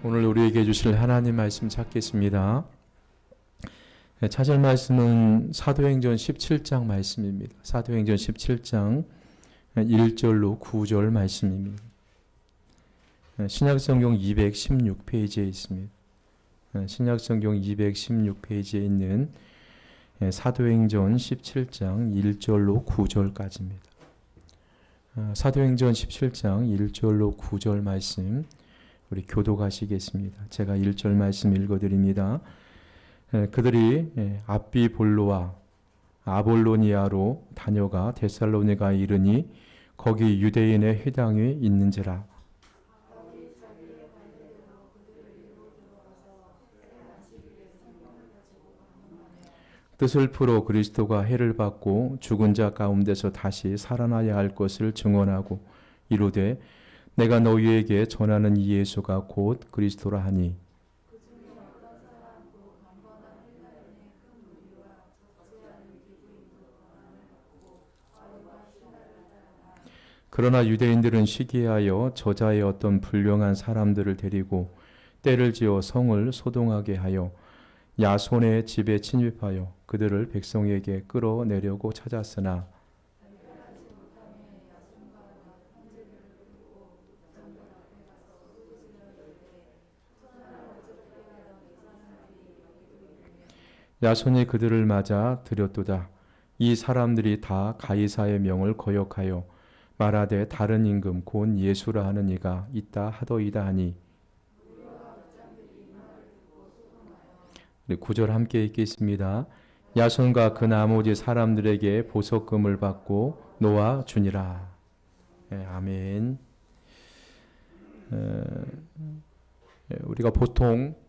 오늘 우리에게 주실 하나님 말씀 찾겠습니다. 찾을 말씀은 사도행전 17장 말씀입니다. 사도행전 17장 1절로 9절 말씀입니다. 신약성경 216페이지에 있습니다. 신약성경 216페이지에 있는 사도행전 17장 1절로 9절까지입니다. 사도행전 17장 1절로 9절 말씀 우리 교독하시겠습니다. 제가 1절 말씀 읽어드립니다. 그들이 앞비볼로와 아볼로니아로 다녀가 데살로니가에 이르니 거기 유대인의 회당이 있는지라. 뜻을 풀어 그리스도가 해를 받고 죽은 자 가운데서 다시 살아나야 할 것을 증언하고 이르되 내가 너희에게 전하는 이 예수가 곧 그리스도라 하니 그러나 유대인들은 시기하여 저자의 어떤 불량한 사람들을 데리고 때를 지어 성을 소동하게 하여 야손의 집에 침입하여 그들을 백성에게 끌어내려고 찾았으나 야손이 그들을 맞아 들였도다. 이 사람들이 다 가이사의 명을 거역하여 말하되 다른 임금 곧 예수라 하는 이가 있다 하더이다 하니. 우리 9절 함께 읽겠습니다. 야손과 그 나머지 사람들에게 보석금을 받고 놓아 주니라. 아멘. 우리가 보통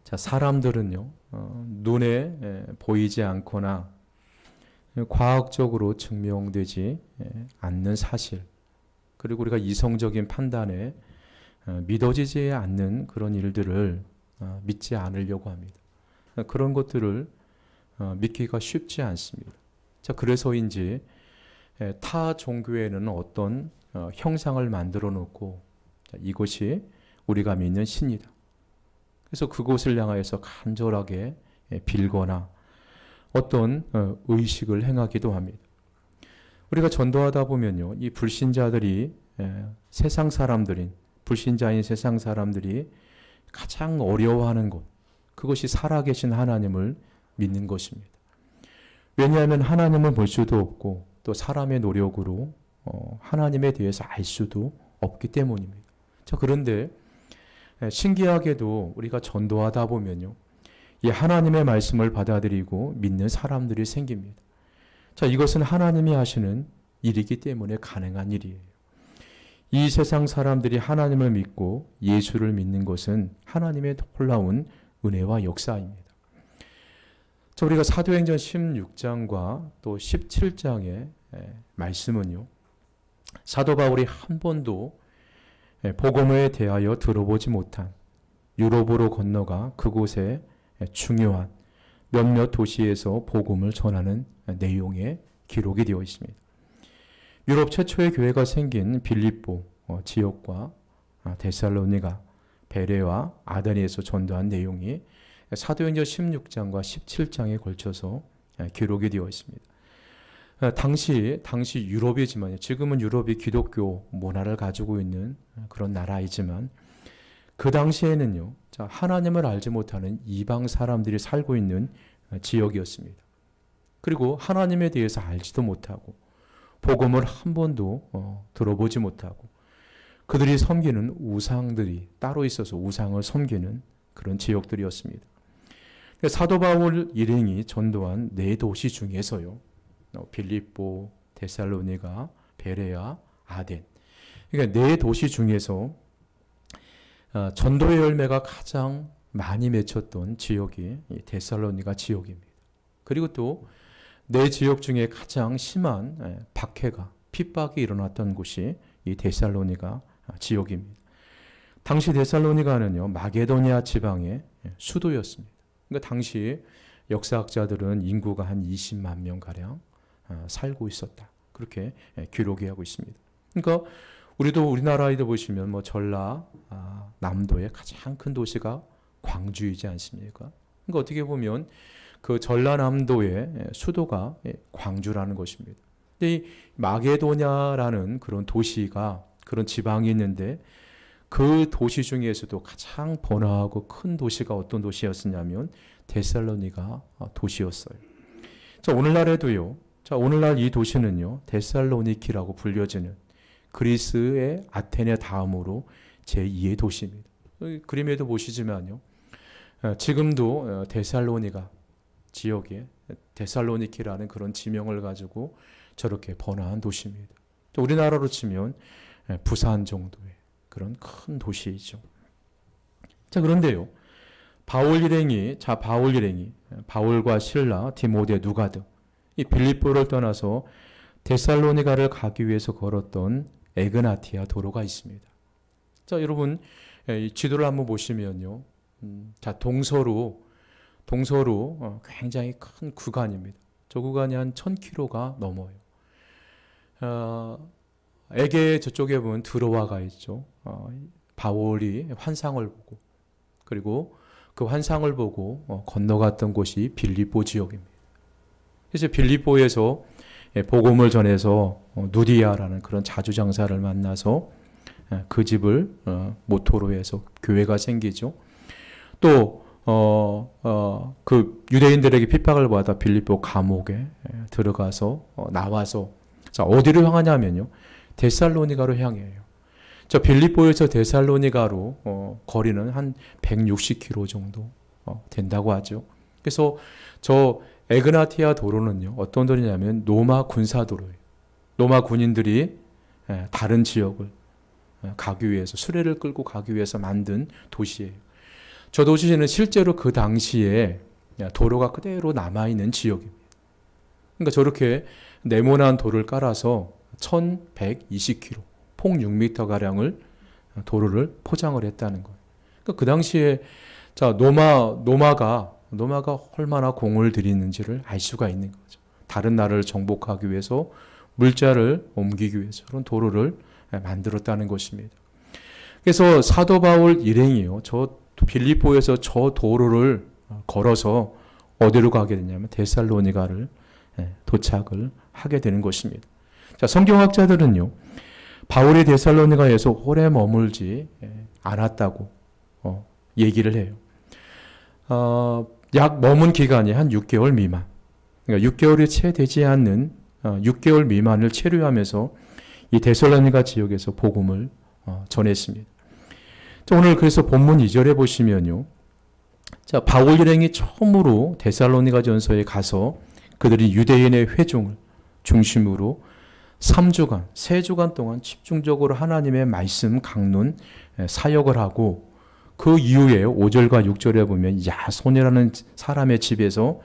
사람들은요 눈에 보이지 않거나 과학적으로 증명되지 않는 사실, 그리고 우리가 이성적인 판단에 믿어지지 않는 그런 일들을 믿지 않으려고 합니다. 그런 것들을 믿기가 쉽지 않습니다. 그래서인지 타 종교에는 어떤 형상을 만들어 놓고 이것이 우리가 믿는 신이다. 그래서 그곳을 향하여서 간절하게 빌거나 어떤 의식을 행하기도 합니다. 우리가 전도하다 보면요, 이 불신자들이 세상 사람들인 불신자인 세상 사람들이 가장 어려워하는 것, 그것이 살아계신 하나님을 믿는 것입니다. 왜냐하면 하나님을 볼 수도 없고 또 사람의 노력으로 하나님에 대해서 알 수도 없기 때문입니다. 그런데 신기하게도 우리가 전도하다 보면요, 이 하나님의 말씀을 받아들이고 믿는 사람들이 생깁니다. 이것은 하나님이 하시는 일이기 때문에 가능한 일이에요. 이 세상 사람들이 하나님을 믿고 예수를 믿는 것은 하나님의 놀라운 은혜와 역사입니다. 우리가 사도행전 16장과 또 17장의 말씀은요, 사도 바울이 한 번도 복음에 대하여 들어보지 못한 유럽으로 건너가 그곳에 중요한 몇몇 도시에서 복음을 전하는 내용의 기록이 되어 있습니다. 유럽 최초의 교회가 생긴 빌립보 지역과 데살로니가, 베레와 아데니에서 전도한 내용이 사도행전 16장과 17장에 걸쳐서 기록이 되어 있습니다. 당시 유럽이지만, 지금은 유럽이 기독교 문화를 가지고 있는 그런 나라이지만 그 당시에는요, 하나님을 알지 못하는 이방 사람들이 살고 있는 지역이었습니다. 그리고 하나님에 대해서 알지도 못하고 복음을 한 번도 들어보지 못하고 그들이 섬기는 우상들이 따로 있어서 우상을 섬기는 그런 지역들이었습니다. 사도 바울 일행이 전도한 네 도시 중에서요, 빌립보, 데살로니가, 베레아, 아덴, 그러니까 네 도시 중에서 전도의 열매가 가장 많이 맺혔던 지역이 데살로니가 지역입니다. 그리고 또 네 지역 중에 가장 심한 박해가, 핍박이 일어났던 곳이 이 데살로니가 지역입니다. 당시 데살로니가는요, 마게도니아 지방의 수도였습니다. 그러니까 당시 역사학자들은 인구가 한 20만 명 가량 살고 있었다, 그렇게 기록이 하고 있습니다. 그러니까 우리도 우리나라에도 보시면 전라, 남도의 가장 큰 도시가 광주이지 않습니까? 그러니까 어떻게 보면 그 전라남도의 수도가 광주라는 것입니다. 근데 이 마게도냐라는 그런 도시가 그런 지방이 있는데 그 도시 중에서도 가장 번화하고 큰 도시가 어떤 도시였었냐면 데살로니가 도시였어요. 자, 오늘날에도요. 자, 오늘날 이 도시는요. 데살로니키라고 불려지는 그리스의 아테네 다음으로 제2의 도시입니다. 그림에도 보시지만요. 지금도 데살로니가 지역에 데살로니키라는 그런 지명을 가지고 저렇게 번화한 도시입니다. 또 우리나라로 치면 부산 정도의 그런 큰 도시이죠. 자, 그런데요. 바울 일행이 바울과 실라, 디모데, 누가드 이 빌립보를 떠나서 데살로니가를 가기 위해서 걸었던 에그나티아 도로가 있습니다. 자, 여러분 이 지도를 한번 보시면요. 자, 동서로 굉장히 큰 구간입니다. 저 구간이 한 1000km가 넘어요. 에게 저쪽에 보면 드로아가 있죠. 바울이 환상을 보고 그리고 그 환상을 보고 건너갔던 곳이 빌립보 지역입니다. 그래서 빌립보에서 복음을 전해서 누디아라는 그런 자주장사를 만나서 그 집을 모토로 해서 교회가 생기죠. 또 그 유대인들에게 핍박을 받아 빌립보 감옥에 들어가서 나와서 자, 어디로 향하냐면요. 데살로니가로 향해요. 저 빌립보에서 데살로니가로 거리는 한 160km 정도 된다고 하죠. 그래서 저 에그나티아 도로는요. 어떤 도로냐면 노마 군사도로예요. 노마 군인들이 다른 지역을 가기 위해서 수레를 끌고 가기 위해서 만든 도시예요. 저 도시는 실제로 그 당시에 도로가 그대로 남아있는 지역입니다. 그러니까 저렇게 네모난 도를 깔아서 1120km, 폭 6m가량을 도로를 포장을 했다는 거예요. 그러니까 그 당시에 자, 노마가 얼마나 공을 들이는지를 알 수가 있는 거죠. 다른 나라를 정복하기 위해서 물자를 옮기기 위해서 그런 도로를 만들었다는 것입니다. 그래서 사도 바울 일행이요. 저 빌립보에서 저 도로를 걸어서 어디로 가게 되냐면 데살로니가를 도착을 하게 되는 것입니다. 자, 성경학자들은요. 바울이 데살로니가에서 오래 머물지 않았다고 얘기를 해요. 약 머문 기간이 한 6개월 미만. 그러니까 6개월이 채 되지 않는 6개월 미만을 체류하면서 이 데살로니가 지역에서 복음을 전했습니다. 자, 오늘 그래서 본문 2절에 보시면요. 자, 바울 일행이 처음으로 데살로니가 전서에 가서 그들이 유대인의 회중을 중심으로 3주간 동안 집중적으로 하나님의 말씀 강론 사역을 하고 그 이후에 5절과 6절에 보면 야손이라는 사람의 집에서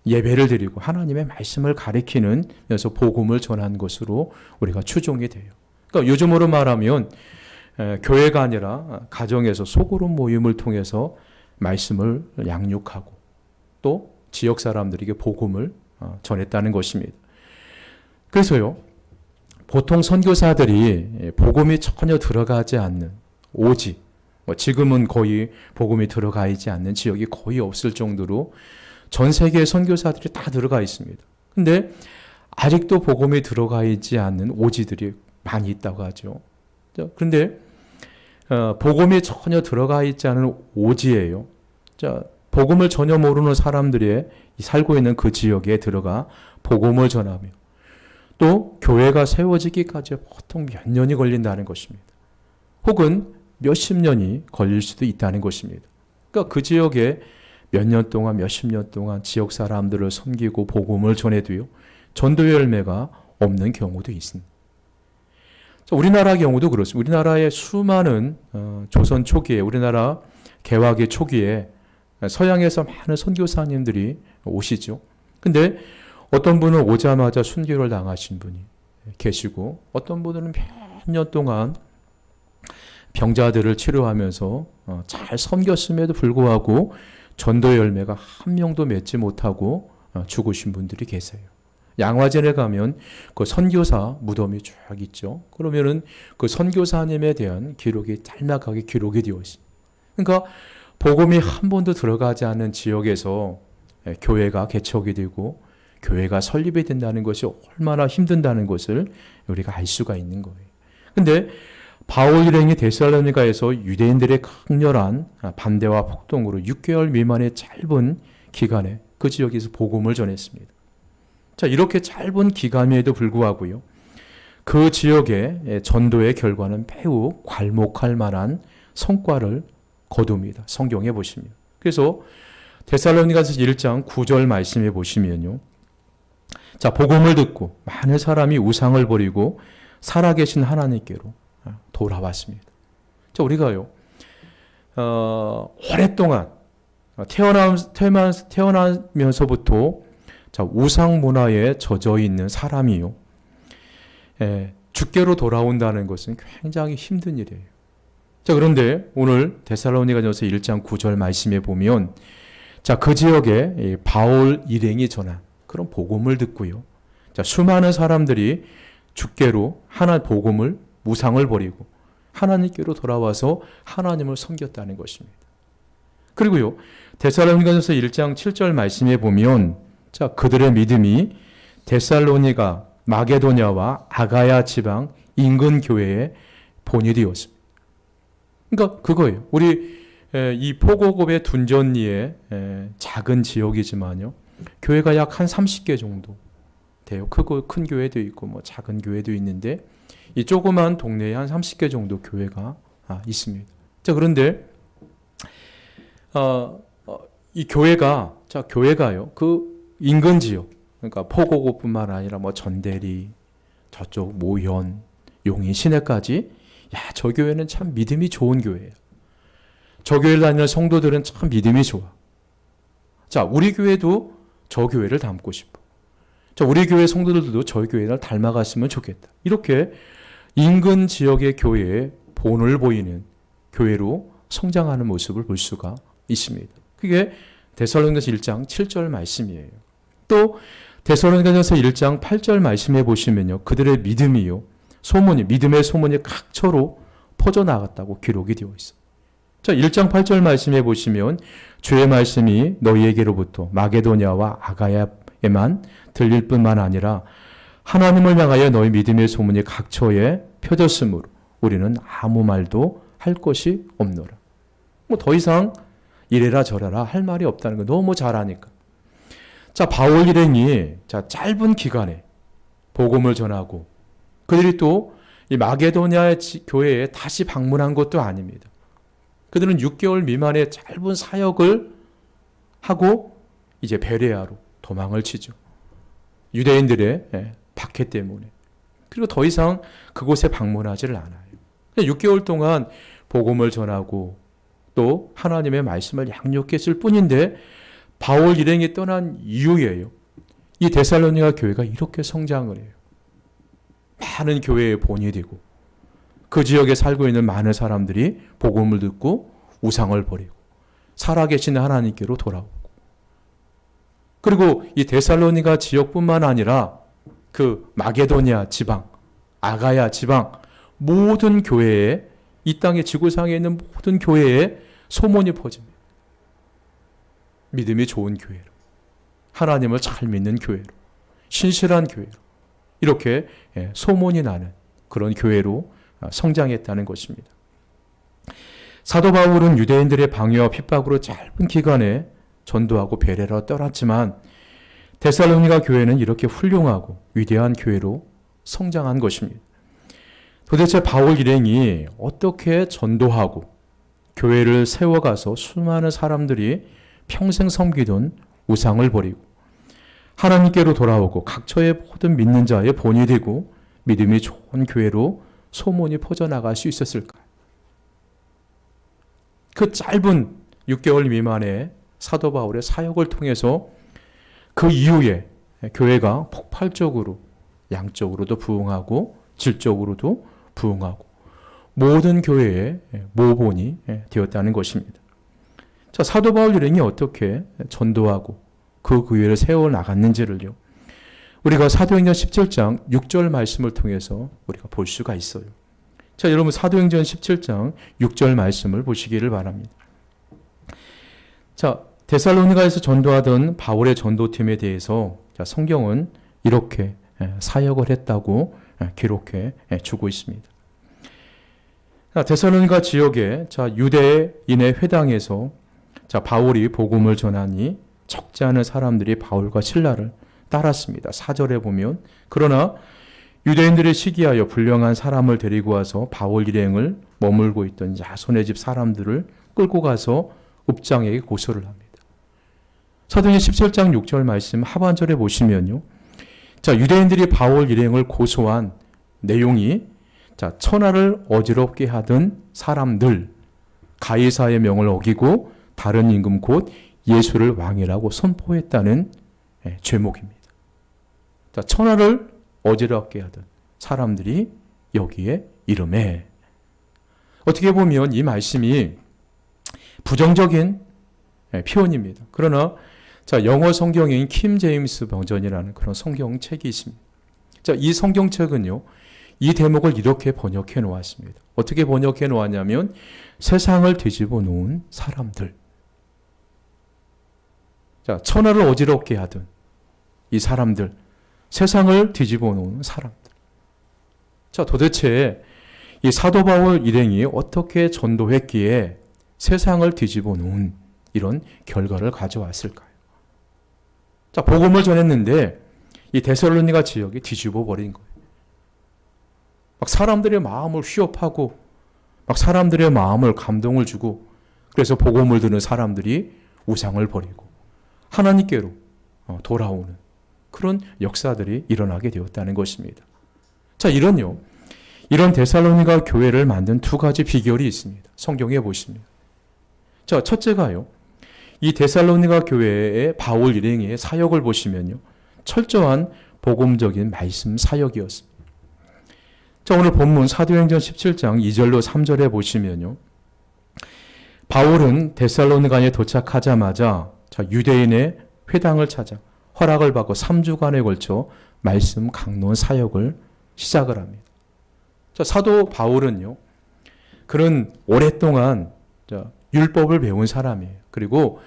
예배를 드리고 하나님의 말씀을 가리키면서 복음을 전한 것으로 우리가 추정이 돼요. 그러니까 요즘으로 말하면 교회가 아니라 가정에서 소그룹 모임을 통해서 말씀을 양육하고 또 지역 사람들에게 복음을 전했다는 것입니다. 그래서요, 보통 선교사들이 복음이 전혀 들어가지 않는 오지, 지금은 거의 복음이 들어가 있지 않는 지역이 거의 없을 정도로 전 세계의 선교사들이 다 들어가 있습니다. 근데 아직도 복음이 들어가 있지 않는 오지들이 많이 있다고 하죠. 그런데 복음이 전혀 들어가 있지 않은 오지예요. 자, 복음을 전혀 모르는 사람들이 살고 있는 그 지역에 들어가 복음을 전하며 또 교회가 세워지기까지 보통 몇 년이 걸린다는 것입니다. 혹은 몇십 년이 걸릴 수도 있다는 것입니다. 그러니까 그 지역에 몇 년 동안 몇십 년 동안 지역 사람들을 섬기고 복음을 전해도요. 전도 열매가 없는 경우도 있습니다. 우리나라 경우도 그렇습니다. 우리나라의 수많은 조선 초기에 우리나라 개화기 초기에 서양에서 많은 선교사님들이 오시죠. 근데 어떤 분은 오자마자 순교를 당하신 분이 계시고 어떤 분들은 몇 년 동안 병자들을 치료하면서 잘 섬겼음에도 불구하고 전도 열매가 한 명도 맺지 못하고 죽으신 분들이 계세요. 양화전에 가면 그 선교사 무덤이 쭉 있죠. 그러면은 그 선교사님에 대한 기록이 짤막하게 기록이 되어 있습니다. 그러니까 복음이 한 번도 들어가지 않는 지역에서 교회가 개척이 되고 교회가 설립이 된다는 것이 얼마나 힘든다는 것을 우리가 알 수가 있는 거예요. 근데 바울 일행이 데살로니가에서 유대인들의 강렬한 반대와 폭동으로 6개월 미만의 짧은 기간에 그 지역에서 복음을 전했습니다. 자, 이렇게 짧은 기간에도 불구하고요, 그 지역의 전도의 결과는 매우 괄목할 만한 성과를 거둡니다. 성경에 보시면. 그래서 데살로니가서 1장 9절 말씀에 보시면요. 자, 복음을 듣고 많은 사람이 우상을 버리고 살아계신 하나님께로 돌아왔습니다. 자, 우리가요, 오랫동안 태어나면서부터 자, 우상 문화에 젖어 있는 사람이요, 주께로 돌아온다는 것은 굉장히 힘든 일이에요. 자, 그런데 오늘 데살로니가전서 1장 9절 말씀에 보면, 자, 그 지역에 바울 일행이 전한 그런 복음을 듣고요, 자, 수많은 사람들이 주께로 복음을 우상을 버리고 하나님께로 돌아와서 하나님을 섬겼다는 것입니다. 그리고요, 데살로니가전서 1장 7절 말씀에 보면, 자, 그들의 믿음이 데살로니가, 마게도냐와 아가야 지방 인근 교회에 본이 되었습니다. 그러니까 그거예요. 우리 이 포고급의 둔전리의 작은 지역이지만요, 교회가 약 한 30개 정도 돼요. 크고 큰 교회도 있고 뭐 작은 교회도 있는데, 이 조그만 동네에 한 30개 정도 교회가 있습니다. 자, 그런데 이 교회가요, 그 인근 지역, 그러니까 포고고뿐만 아니라 뭐 전대리, 저쪽 모현, 용인, 시내까지, 야, 저 교회는 참 믿음이 좋은 교회예요. 저 교회를 다니는 성도들은 참 믿음이 좋아. 자, 우리 교회도 저 교회를 닮고 싶어. 자, 우리 교회 성도들도 저 교회를 닮아갔으면 좋겠다. 이렇게 인근 지역의 교회에 본을 보이는 교회로 성장하는 모습을 볼 수가 있습니다. 그게 데살로니가서 1장 7절 말씀이에요. 또 데살로니가서 1장 8절 말씀해 보시면요, 그들의 믿음이요, 믿음의 소문이 각처로 퍼져나갔다고 기록이 되어 있어요. 자, 1장 8절 말씀해 보시면, 주의 말씀이 너희에게로부터 마게도냐와 아가야에만 들릴 뿐만 아니라 하나님을 향하여 너희 믿음의 소문이 각처에 펴졌으므로 우리는 아무 말도 할 것이 없노라. 뭐 더 이상 이래라 저래라 할 말이 없다는 거 너무 잘 아니까. 자, 바울 일행이 짧은 기간에 복음을 전하고 그들이 또 이 마게도냐 교회에 다시 방문한 것도 아닙니다. 그들은 6개월 미만의 짧은 사역을 하고 이제 베레아로 도망을 치죠. 유대인들의 박해 때문에. 그리고 더 이상 그곳에 방문하지를 않아요. 6개월 동안 복음을 전하고 또 하나님의 말씀을 양육했을 뿐인데, 바울 일행이 떠난 이후에요, 이 데살로니가 교회가 이렇게 성장을 해요. 많은 교회의 본이 되고 그 지역에 살고 있는 많은 사람들이 복음을 듣고 우상을 버리고 살아계신 하나님께로 돌아오고, 그리고 이 데살로니가 지역뿐만 아니라 그 마게도냐 지방, 아가야 지방 모든 교회에, 이 땅의 지구상에 있는 모든 교회에 소문이 퍼집니다. 믿음이 좋은 교회로, 하나님을 잘 믿는 교회로, 신실한 교회로, 이렇게 소문이 나는 그런 교회로 성장했다는 것입니다. 사도 바울은 유대인들의 방해와 핍박으로 짧은 기간에 전도하고 베레아로 떠났지만, 데살로니가 교회는 이렇게 훌륭하고 위대한 교회로 성장한 것입니다. 도대체 바울 일행이 어떻게 전도하고 교회를 세워가서 수많은 사람들이 평생 섬기던 우상을 버리고 하나님께로 돌아오고 각처의 모든 믿는 자의 본이 되고 믿음이 좋은 교회로 소문이 퍼져나갈 수 있었을까? 그 짧은 6개월 미만의 사도 바울의 사역을 통해서 그 이후에 교회가 폭발적으로 양적으로도 부흥하고 질적으로도 부흥하고 모든 교회의 모본이 되었다는 것입니다. 자, 사도 바울 일행이 어떻게 전도하고 그 교회를 세워 나갔는지를요, 우리가 사도행전 17장 6절 말씀을 통해서 우리가 볼 수가 있어요. 자, 여러분 사도행전 17장 6절 말씀을 보시기를 바랍니다. 자, 데살로니가에서 전도하던 바울의 전도팀에 대해서 성경은 이렇게 사역을 했다고 기록해 주고 있습니다. 데살로니가 지역에 유대인의 회당에서 바울이 복음을 전하니 적지 않은 사람들이 바울과 실라를 따랐습니다. 4절에 보면 그러나 유대인들이 시기하여 불량한 사람을 데리고 와서 바울 일행을 머물고 있던 야손의 집 사람들을 끌고 가서 읍장에게 고소를 합니다. 사도행전 17장 6절 말씀 하반절에 보시면요. 유대인들이 바울 일행을 고소한 내용이 천하를 어지럽게 하던 사람들, 가이사의 명을 어기고 다른 임금 곧 예수를 왕이라고 선포했다는 죄목입니다. 천하를 어지럽게 하던 사람들이 여기에 이름에, 어떻게 보면 이 말씀이 부정적인 표현입니다. 그러나 영어 성경인 킴 제임스 버전이라는 그런 성경책이 있습니다. 이 성경책은요, 이 대목을 이렇게 번역해 놓았습니다. 어떻게 번역해 놓았냐면 세상을 뒤집어 놓은 사람들. 천하를 어지럽게 하던 이 사람들, 세상을 뒤집어 놓은 사람들. 도대체 이 사도 바울 일행이 어떻게 전도했기에 세상을 뒤집어 놓은 이런 결과를 가져왔을까요? 복음을 전했는데 이 데살로니가 지역이 뒤집어 버린 거예요. 막 사람들의 마음을 휘업하고 막 사람들의 마음을 감동을 주고, 그래서 복음을 듣는 사람들이 우상을 버리고 하나님께로 돌아오는 그런 역사들이 일어나게 되었다는 것입니다. 이런 데살로니가 교회를 만든 두 가지 비결이 있습니다. 성경에 보십니다. 첫째가요, 이 데살로니가 교회의 바울 일행의 사역을 보시면요, 철저한 복음적인 말씀 사역이었습니다. 오늘 본문 사도행전 17장 2절로 3절에 보시면요, 바울은 데살로니가에 도착하자마자 유대인의 회당을 찾아 허락을 받고 3주간에 걸쳐 말씀 강론 사역을 시작을 합니다. 사도 바울은요, 그는 오랫동안 율법을 배운 사람이에요. 그리고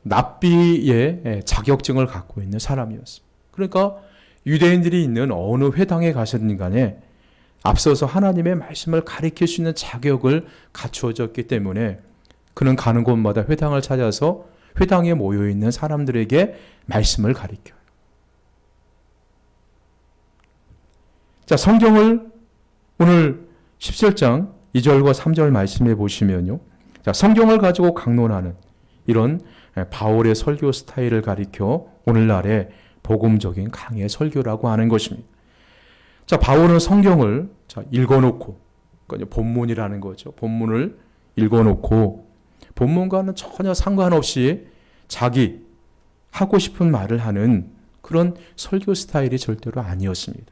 납비의 자격증을 갖고 있는 사람이었습니다. 그러니까 유대인들이 있는 어느 회당에 가셨든 간에 앞서서 하나님의 말씀을 가르칠 수 있는 자격을 갖추어졌기 때문에 그는 가는 곳마다 회당을 찾아서 회당에 모여있는 사람들에게 말씀을 가르쳐요. 성경을 오늘 17장 2절과 3절 말씀해 보시면요, 성경을 가지고 강론하는 이런 바울의 설교 스타일을 가리켜 오늘날의 복음적인 강의 설교라고 하는 것입니다. 바울은 성경을 읽어놓고, 그러니까 본문이라는 거죠. 본문을 읽어놓고 본문과는 전혀 상관없이 자기 하고 싶은 말을 하는 그런 설교 스타일이 절대로 아니었습니다.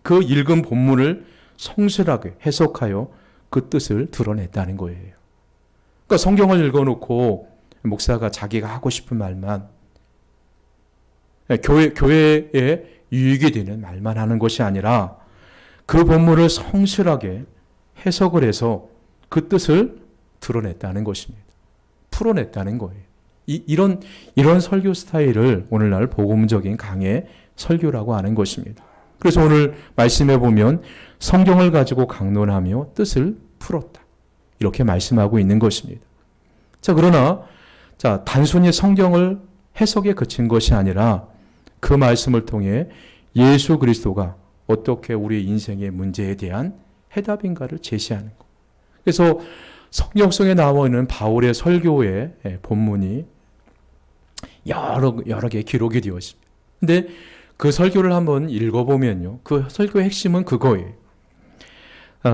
그 읽은 본문을 성실하게 해석하여 그 뜻을 드러냈다는 거예요. 그러니까 성경을 읽어놓고 목사가 자기가 하고 싶은 말만, 교회에 유익이 되는 말만 하는 것이 아니라 그 본문을 성실하게 해석을 해서 그 뜻을 드러냈다는 것입니다. 풀어냈다는 거예요. 이런 설교 스타일을 오늘날 복음적인 강의 설교라고 하는 것입니다. 그래서 오늘 말씀해 보면 성경을 가지고 강론하며 뜻을 풀었다, 이렇게 말씀하고 있는 것입니다. 그러나 단순히 성경을 해석에 그친 것이 아니라 그 말씀을 통해 예수 그리스도가 어떻게 우리의 인생의 문제에 대한 해답인가를 제시하는 것. 그래서 성경 속에 나와 있는 바울의 설교의 본문이 여러 개 기록이 되어 있습니다. 근데 그 설교를 한번 읽어보면요, 그 설교의 핵심은 그거예요.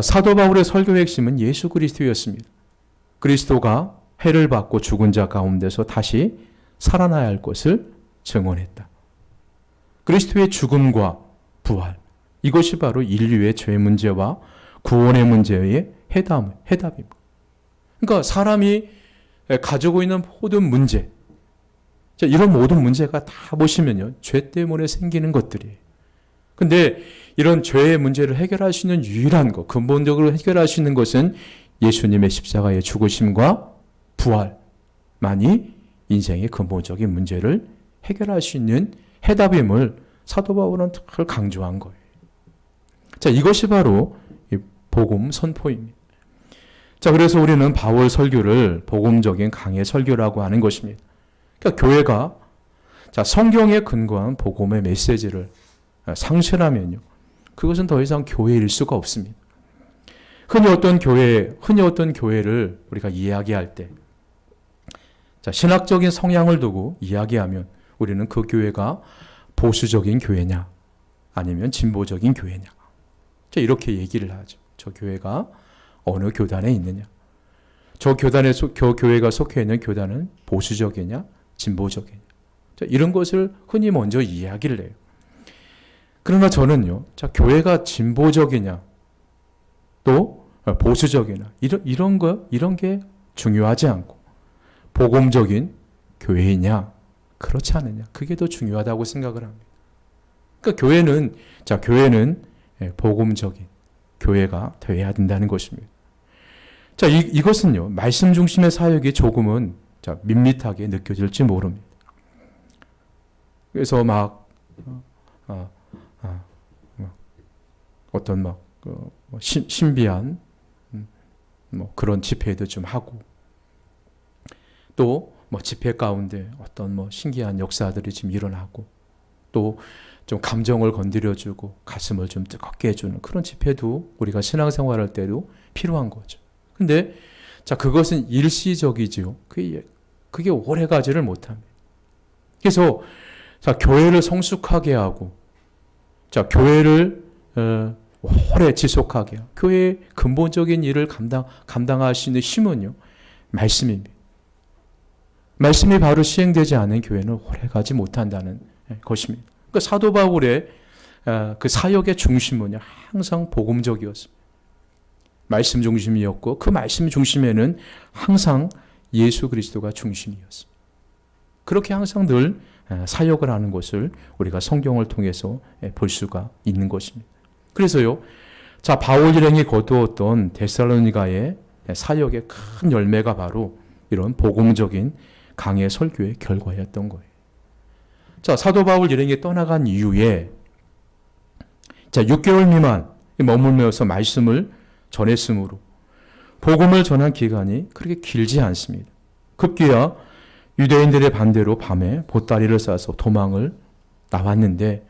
사도 바울의 설교의 핵심은 예수 그리스도였습니다. 그리스도가 해를 받고 죽은 자 가운데서 다시 살아나야 할 것을 증언했다. 그리스도의 죽음과 부활, 이것이 바로 인류의 죄 문제와 구원의 문제의 해답입니다. 그러니까 사람이 가지고 있는 모든 문제, 자, 이런 모든 문제가 다 보시면요, 죄 때문에 생기는 것들이에요. 근데 이런 죄의 문제를 해결할 수 있는 유일한 것, 근본적으로 해결할 수 있는 것은 예수님의 십자가의 죽으심과 부활만이 인생의 근본적인 문제를 해결할 수 있는 해답임을 사도 바울은 특히 강조한 거예요. 자, 이것이 바로 복음 선포입니다. 자, 그래서 우리는 바울 설교를 복음적인 강의 설교라고 하는 것입니다. 그러니까 교회가 자, 성경에 근거한 복음의 메시지를 상실하면요, 그것은 더 이상 교회일 수가 없습니다. 흔히 어떤 교회를 우리가 이야기할 때, 자, 신학적인 성향을 두고 이야기하면 우리는 그 교회가 보수적인 교회냐, 아니면 진보적인 교회냐, 자, 이렇게 얘기를 하죠. 저 교회가 어느 교단에 있느냐, 저 교회가 속해 있는 교단은 보수적이냐, 진보적이냐, 자, 이런 것을 흔히 먼저 이야기를 해요. 그러나 저는요, 자, 교회가 진보적이냐, 또 보수적이냐, 이런 게 중요하지 않고, 복음적인 교회이냐, 그렇지 않느냐, 그게 더 중요하다고 생각을 합니다. 그러니까 교회는 복음적인 교회가 되어야 된다는 것입니다. 자, 이것은요, 말씀 중심의 사역이 조금은 자, 밋밋하게 느껴질지 모릅니다. 그래서 어떤 신비한 그런 집회도 좀 하고, 또 집회 가운데 어떤 신기한 역사들이 지금 일어나고, 또 좀 감정을 건드려주고 가슴을 좀 뜨겁게 해주는 그런 집회도 우리가 신앙생활할 때도 필요한 거죠. 근데 자, 그것은 일시적이지요. 그게 오래 가지를 못합니다. 그래서 자, 교회를 성숙하게 하고, 자, 교회를 오래 지속하게 하고, 교회의 근본적인 일을 감당할 수 있는 힘은요, 말씀입니다. 말씀이 바로 시행되지 않은 교회는 오래 가지 못한다는 것입니다. 그러니까 사도 바울의 그 사역의 중심은요, 항상 복음적이었습니다. 말씀 중심이었고, 그 말씀 중심에는 항상 예수 그리스도가 중심이었습니다. 그렇게 항상 늘 사역을 하는 것을 우리가 성경을 통해서 볼 수가 있는 것입니다. 그래서요, 자, 바울 일행이 거두었던 데살로니가의 사역의 큰 열매가 바로 이런 복음적인 강해 설교의 결과였던 거예요. 자, 사도 바울 일행이 떠나간 이후에 자, 6개월 미만 머물면서 말씀을 전했으므로 복음을 전한 기간이 그렇게 길지 않습니다. 급기야 유대인들의 반대로 밤에 보따리를 싸서 도망을 나왔는데,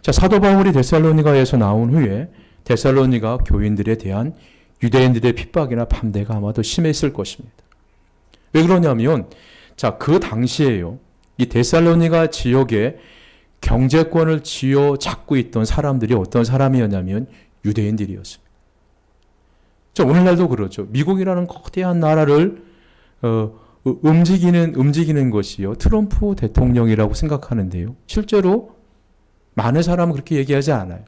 자, 사도 바울이 데살로니가에서 나온 후에 데살로니가 교인들에 대한 유대인들의 핍박이나 반대가 아마도 심했을 것입니다. 왜 그러냐면, 자, 그 당시에요, 이 데살로니가 지역에 경제권을 쥐어잡고 있던 사람들이 어떤 사람이었냐면 유대인들이었습니다. 자, 오늘날도 그렇죠. 미국이라는 거대한 나라를 움직이는 것이요, 트럼프 대통령이라고 생각하는데요, 실제로 많은 사람은 그렇게 얘기하지 않아요.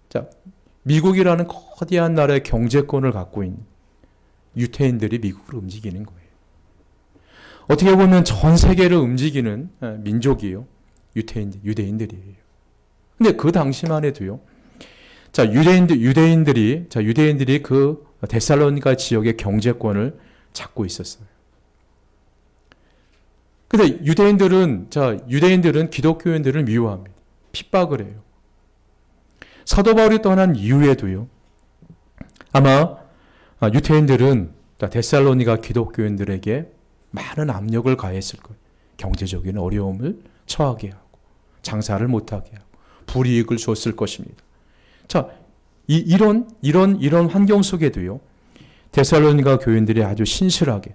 자, 미국이라는 거대한 나라의 경제권을 갖고 있는 유태인들이 미국을 움직이는 거예요. 어떻게 보면 전 세계를 움직이는 민족이에요. 유대인들이에요. 근데 그 당시만 해도요, 자, 유대인들이 그 데살로니가 지역의 경제권을 잡고 있었어요. 근데 유대인들은 기독교인들을 미워합니다. 핍박을 해요. 사도 바울이 떠난 이후에도요, 아마 유대인들은 데살로니가 기독교인들에게 많은 압력을 가했을 거예요. 경제적인 어려움을 처하게 하고, 장사를 못하게 하고, 불이익을 줬을 것입니다. 자, 이런 환경 속에도요, 데살로니가 교인들이 아주 신실하게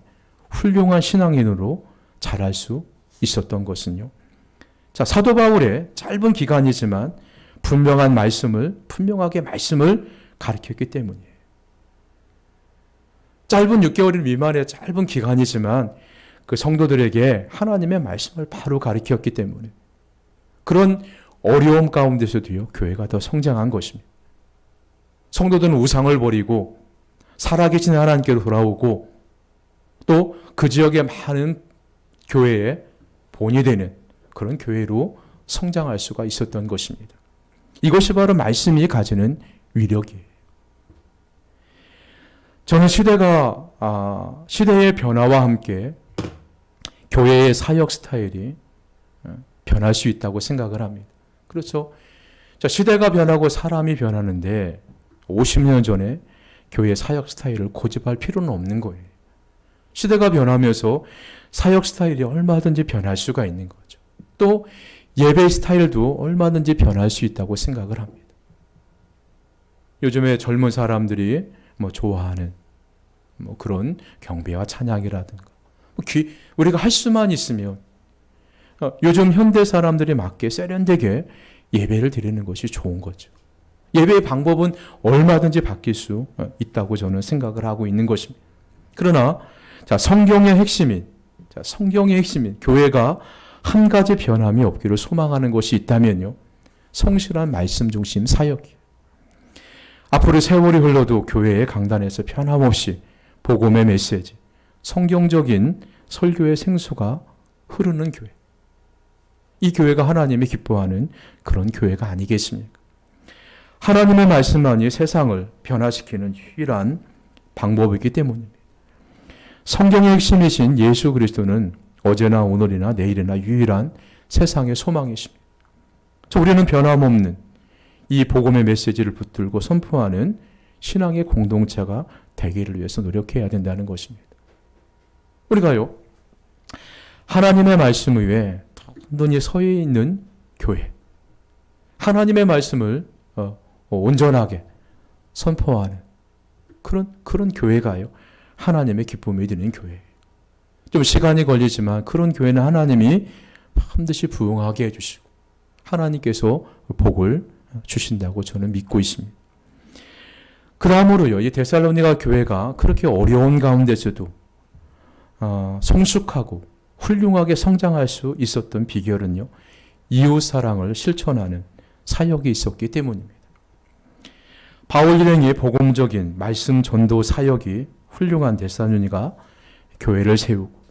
훌륭한 신앙인으로 자랄 수 있었던 것은요, 자, 사도 바울의 짧은 기간이지만 분명하게 말씀을 가르쳤기 때문이에요. 짧은 6개월 미만의 짧은 기간이지만 그 성도들에게 하나님의 말씀을 바로 가르쳤기 때문에 그런 어려움 가운데서도요, 교회가 더 성장한 것입니다. 성도들은 우상을 버리고 살아계신 하나님께로 돌아오고, 또 그 지역의 많은 교회에 본이 되는 그런 교회로 성장할 수가 있었던 것입니다. 이것이 바로 말씀이 가지는 위력이에요. 저는 시대의 변화와 함께 교회의 사역 스타일이 변할 수 있다고 생각을 합니다. 그렇죠? 자, 시대가 변하고 사람이 변하는데 50년 전에 교회 사역 스타일을 고집할 필요는 없는 거예요. 시대가 변하면서 사역 스타일이 얼마든지 변할 수가 있는 거죠. 또 예배 스타일도 얼마든지 변할 수 있다고 생각을 합니다. 요즘에 젊은 사람들이 좋아하는 그런 경배와 찬양이라든가 우리가 할 수만 있으면 요즘 현대 사람들이 맞게 세련되게 예배를 드리는 것이 좋은 거죠. 예배의 방법은 얼마든지 바뀔 수 있다고 저는 생각을 하고 있는 것입니다. 그러나 성경의 핵심인 교회가 한 가지 변함이 없기를 소망하는 것이 있다면요. 성실한 말씀 중심 사역이에요. 앞으로 세월이 흘러도 교회의 강단에서 변함없이 복음의 메시지, 성경적인 설교의 생수가 흐르는 교회. 이 교회가 하나님이 기뻐하는 그런 교회가 아니겠습니까? 하나님의 말씀만이 세상을 변화시키는 유일한 방법이기 때문입니다. 성경의 핵심이신 예수 그리스도는 어제나 오늘이나 내일이나 유일한 세상의 소망이십니다. 우리는 변함없는 이 복음의 메시지를 붙들고 선포하는 신앙의 공동체가 되기를 위해서 노력해야 된다는 것입니다. 우리가요, 하나님의 말씀 위에 든든히 서 있는 교회, 하나님의 말씀을 온전하게 선포하는 그런 교회가요, 하나님의 기쁨이 드는 교회예요. 좀 시간이 걸리지만 그런 교회는 하나님이 반드시 부응하게 해주시고 하나님께서 복을 주신다고 저는 믿고 있습니다. 그러므로요, 이 데살로니가 교회가 그렇게 어려운 가운데서도 성숙하고 훌륭하게 성장할 수 있었던 비결은요, 이웃 사랑을 실천하는 사역이 있었기 때문입니다. 바울 일행의 복음적인 말씀 전도 사역이 훌륭한 데살로니가 교회를 세우고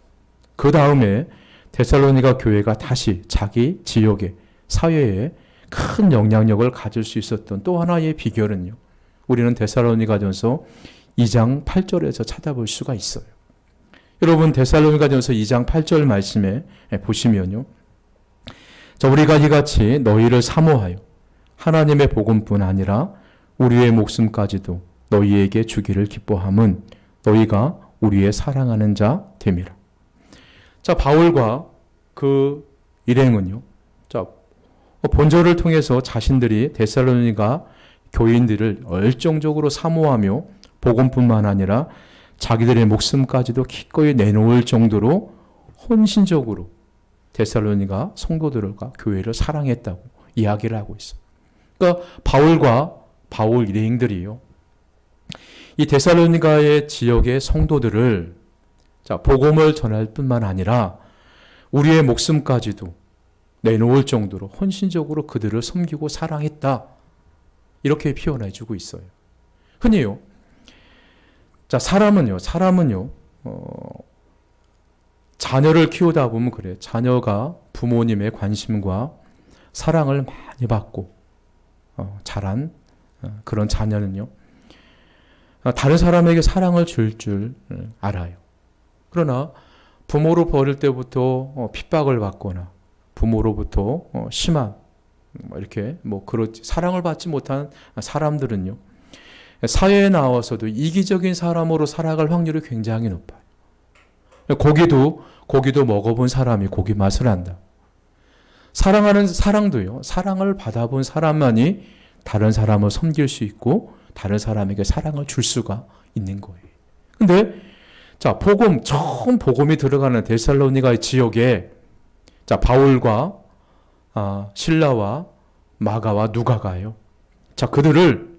그 다음에 데살로니가 교회가 다시 자기 지역의 사회에 큰 영향력을 가질 수 있었던 또 하나의 비결은요, 우리는 데살로니가전서 2장 8절에서 찾아볼 수가 있어요. 여러분, 데살로니가전서 2장 8절 말씀에 보시면요, 우리가 이같이 너희를 사모하여 하나님의 복음뿐 아니라 우리의 목숨까지도 너희에게 주기를 기뻐함은 너희가 우리의 사랑하는 자 됨이라. 바울과 그 일행은요, 본절을 통해서 자신들이 데살로니가 교인들을 열정적으로 사모하며 복음뿐만 아니라 자기들의 목숨까지도 기꺼이 내놓을 정도로 헌신적으로 데살로니가 성도들과 교회를 사랑했다고 이야기를 하고 있어요. 그러니까 바울 일행들이요, 이 데살로니가의 지역의 성도들을 복음을 전할 뿐만 아니라 우리의 목숨까지도 내놓을 정도로 헌신적으로 그들을 섬기고 사랑했다, 이렇게 표현해 주고 있어요. 흔히요, 사람은요, 자녀를 키우다 보면 그래요. 자녀가 부모님의 관심과 사랑을 많이 받고 자란 그런 자녀는요, 다른 사람에게 사랑을 줄 알아요. 그러나 부모로 버릴 때부터 핍박을 받거나 부모로부터 심한 이렇게 그렇지 사랑을 받지 못한 사람들은요, 사회에 나와서도 이기적인 사람으로 살아갈 확률이 굉장히 높아요. 고기도 먹어본 사람이 고기 맛을 안다. 사랑도요, 사랑을 받아본 사람만이 다른 사람을 섬길 수 있고 다른 사람에게 사랑을 줄 수가 있는 거예요. 근데 처음 복음이 들어가는 데살로니가의 지역에 바울과 실라와 마가와 누가가요, 그들을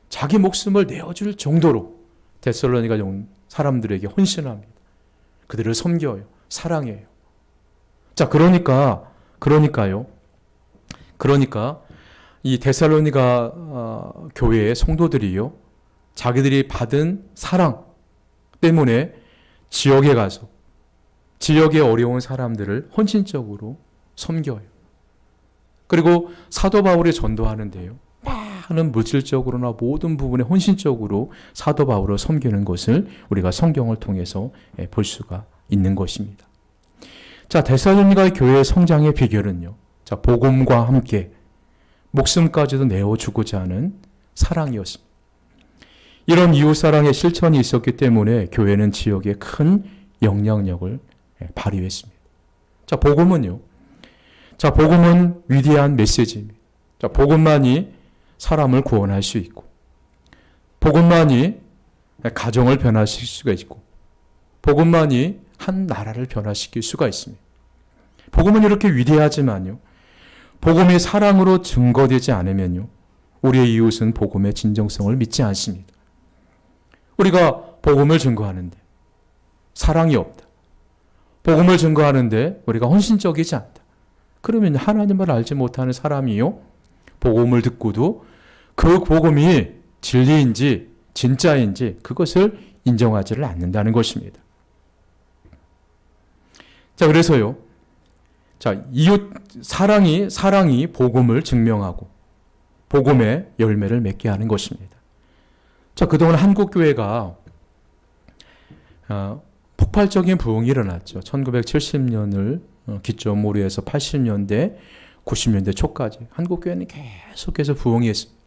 자기 목숨을 내어줄 정도로 데살로니가 사람들에게 헌신합니다. 그들을 섬겨요. 사랑해요. 그러니까요. 이 데살로니가 교회의 성도들이요, 자기들이 받은 사랑 때문에 지역에 가서 지역의 어려운 사람들을 헌신적으로 섬겨요. 그리고 사도 바울이 전도하는데요, 많은 물질적으로나 모든 부분에 헌신적으로 사도 바울을 섬기는 것을 우리가 성경을 통해서 볼 수가 있는 것입니다. 자, 데살로니가 교회의 성장의 비결은요, 자, 복음과 함께 목숨까지도 내어주고자 하는 사랑이었습니다. 이런 이웃사랑의 실천이 있었기 때문에 교회는 지역에 큰 영향력을 발휘했습니다. 자, 복음은요, 자, 복음은 위대한 메시지입니다. 자, 복음만이 사람을 구원할 수 있고, 복음만이 가정을 변화시킬 수가 있고, 복음만이 한 나라를 변화시킬 수가 있습니다. 복음은 이렇게 위대하지만요, 복음이 사랑으로 증거되지 않으면요, 우리의 이웃은 복음의 진정성을 믿지 않습니다. 우리가 복음을 증거하는데 사랑이 없다, 복음을 증거하는데 우리가 헌신적이지 않다, 그러면 하나님을 알지 못하는 사람이요, 복음을 듣고도 그 복음이 진리인지 진짜인지 그것을 인정하지를 않는다는 것입니다. 자, 그래서요, 자, 이웃 사랑이 복음을 증명하고 복음의 열매를 맺게 하는 것입니다. 자, 그동안 한국 교회가 폭발적인 부흥이 일어났죠. 1970년을 기점으로 해서 80년대, 90년대 초까지 한국 교회는 계속해서 부흥이 했습니다.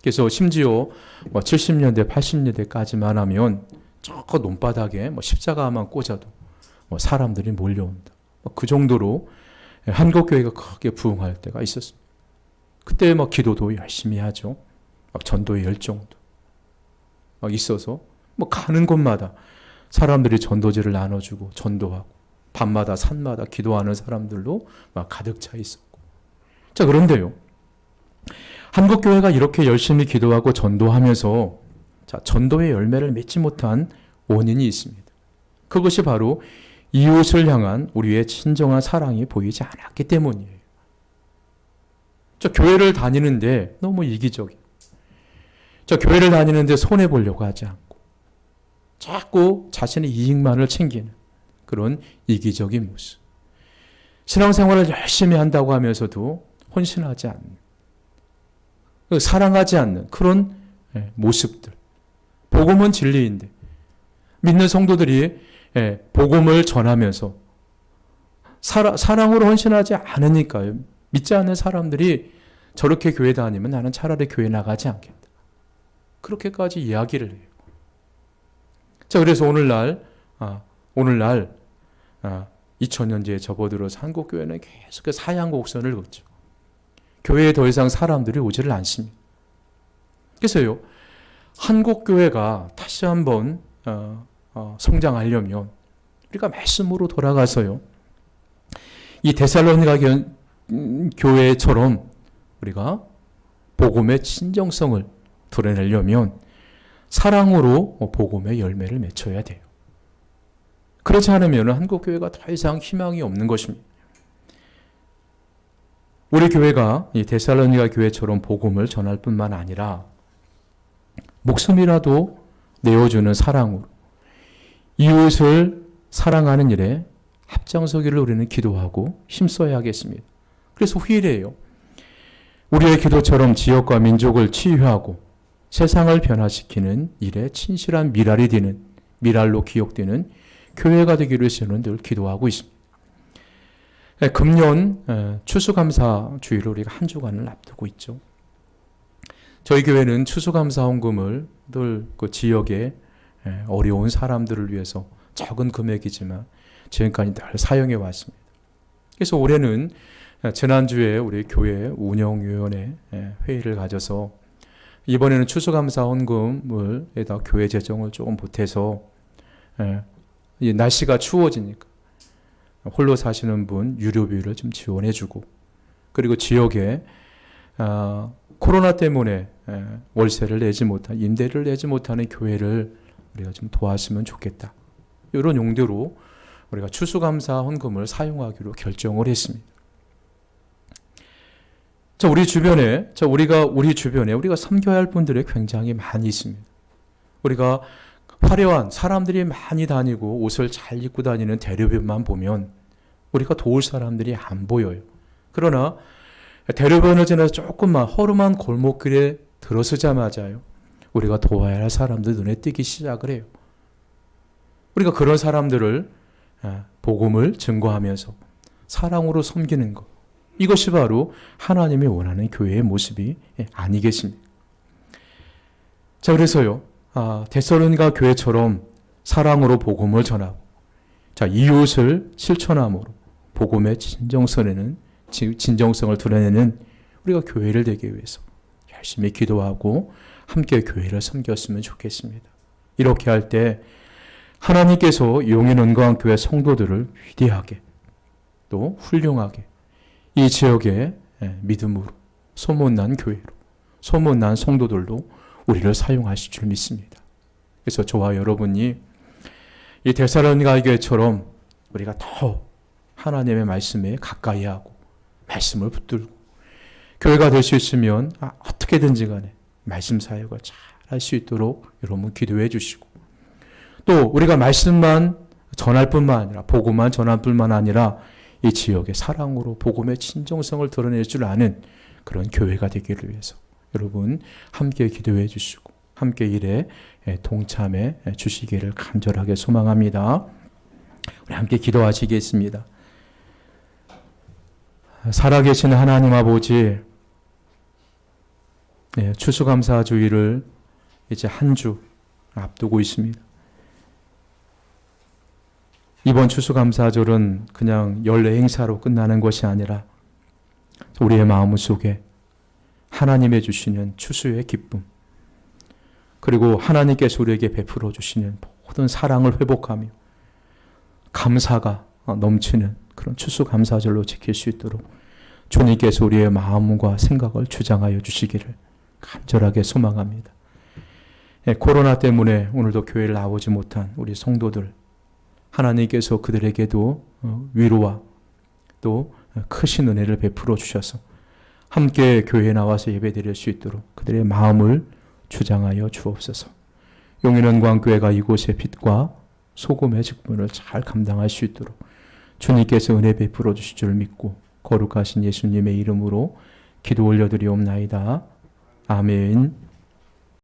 그래서 심지어 70년대, 80년대까지만 하면 저 논바닥에 십자가만 꽂아도 사람들이 몰려온다. 그 정도로 한국 교회가 크게 부흥할 때가 있었습니다. 그때 기도도 열심히 하죠. 전도의 열정도 있어서 가는 곳마다 사람들이 전도지를 나눠주고 전도하고 밤마다 산마다 기도하는 사람들로 가득 차 있었고. 자, 그런데요, 한국 교회가 이렇게 열심히 기도하고 전도하면서 자, 전도의 열매를 맺지 못한 원인이 있습니다. 그것이 바로 이웃을 향한 우리의 진정한 사랑이 보이지 않았기 때문이에요. 저 교회를 다니는데 너무 이기적이고, 저 교회를 다니는데 손해보려고 하지 않고 자꾸 자신의 이익만을 챙기는 그런 이기적인 모습, 신앙생활을 열심히 한다고 하면서도 헌신하지 않는, 사랑하지 않는 그런 모습들. 복음은 진리인데 믿는 성도들이 복음을 전하면서 사랑으로 헌신하지 않으니까요, 믿지 않는 사람들이 저렇게 교회 다니면 나는 차라리 교회 나가지 않겠다, 그렇게까지 이야기를 해요. 자, 그래서 오늘날 2000년대에 접어들어서 한국 교회는 계속 사양 곡선을 걷죠. 교회에 더 이상 사람들이 오지를 않습니다. 그래서요, 한국 교회가 다시 한번 성장하려면 우리가 말씀으로 돌아가서요, 이 데살로니가 교회처럼 우리가 복음의 진정성을 드러내려면 사랑으로 복음의 열매를 맺어야 돼요. 그렇지 않으면 한국 교회가 더 이상 희망이 없는 것입니다. 우리 교회가 이 데살로니가 교회처럼 복음을 전할 뿐만 아니라 목숨이라도 내어주는 사랑으로 이웃을 사랑하는 일에 앞장서기를 우리는 기도하고 힘써야 하겠습니다. 그래서 후일에요, 우리의 기도처럼 지역과 민족을 치유하고 세상을 변화시키는 일에 진실한 미랄이 되는, 미랄로 기억되는 교회가 되기를 위해서는 늘 기도하고 있습니다. 금년 추수감사 주일을 우리가 한 주간을 앞두고 있죠. 저희 교회는 추수감사 헌금을 늘 그 지역의 어려운 사람들을 위해서 적은 금액이지만 지금까지 늘 사용해 왔습니다. 그래서 올해는 지난주에 우리 교회 운영위원회 회의를 가져서 이번에는 추수감사 헌금을 에다 교회 재정을 조금 보태서 날씨가 추워지니까 홀로 사시는 분 유료비를 좀 지원해주고, 그리고 지역에 코로나 때문에 월세를 내지 못한, 임대를 내지 못하는 교회를 우리가 좀 도왔으면 좋겠다, 이런 용도로 우리가 추수감사 헌금을 사용하기로 결정을 했습니다. 우리 주변에 우리가 섬겨야 할 분들이 굉장히 많이 있습니다. 우리가 화려한 사람들이 많이 다니고 옷을 잘 입고 다니는 대로변만 보면 우리가 도울 사람들이 안 보여요. 그러나 대로변을 지나서 조금만 허름한 골목길에 들어서자마자요, 우리가 도와야 할 사람들 눈에 띄기 시작을 해요. 우리가 그런 사람들을 복음을 증거하면서 사랑으로 섬기는 것, 이것이 바로 하나님이 원하는 교회의 모습이 아니겠습니까? 자, 그래서요, 데살로니가 교회처럼 사랑으로 복음을 전하고, 자, 이웃을 실천함으로 복음의 진정성을 드러내는 우리가 교회를 되기 위해서 열심히 기도하고 함께 교회를 섬겼으면 좋겠습니다. 이렇게 할 때 하나님께서 용인은광교회 성도들을 위대하게 또 훌륭하게 이 지역의 믿음으로 소문난 교회로, 소문난 성도들로 우리를 사용하실 줄 믿습니다. 그래서 저와 여러분이 이 데살로니가 교회처럼 우리가 더 하나님의 말씀에 가까이 하고 말씀을 붙들고 교회가 될 수 있으면 어떻게든지 간에 말씀 사역을 잘 할 수 있도록 여러분 기도해 주시고, 또 우리가 말씀만 전할 뿐만 아니라 복음만 전할 뿐만 아니라 이 지역의 사랑으로 복음의 진정성을 드러낼 줄 아는 그런 교회가 되기를 위해서 여러분 함께 기도해 주시고 함께 일에 동참해 주시기를 간절하게 소망합니다. 우리 함께 기도하시겠습니다. 살아계신 하나님 아버지, 추수감사주일을 이제 한 주 앞두고 있습니다. 이번 추수감사절은 그냥 연례 행사로 끝나는 것이 아니라 우리의 마음 속에 하나님의 주시는 추수의 기쁨, 그리고 하나님께서 우리에게 베풀어 주시는 모든 사랑을 회복하며 감사가 넘치는 그런 추수감사절로 지킬 수 있도록 주님께서 우리의 마음과 생각을 주장하여 주시기를 간절하게 소망합니다. 코로나 때문에 오늘도 교회를 나오지 못한 우리 성도들, 하나님께서 그들에게도 위로와 또 크신 은혜를 베풀어 주셔서 함께 교회에 나와서 예배드릴 수 있도록 그들의 마음을 주장하여 주옵소서. 용인은광교회가 이곳의 빛과 소금의 직분을 잘 감당할 수 있도록 주님께서 은혜 베풀어 주실 줄 믿고 거룩하신 예수님의 이름으로 기도 올려드리옵나이다. 아멘.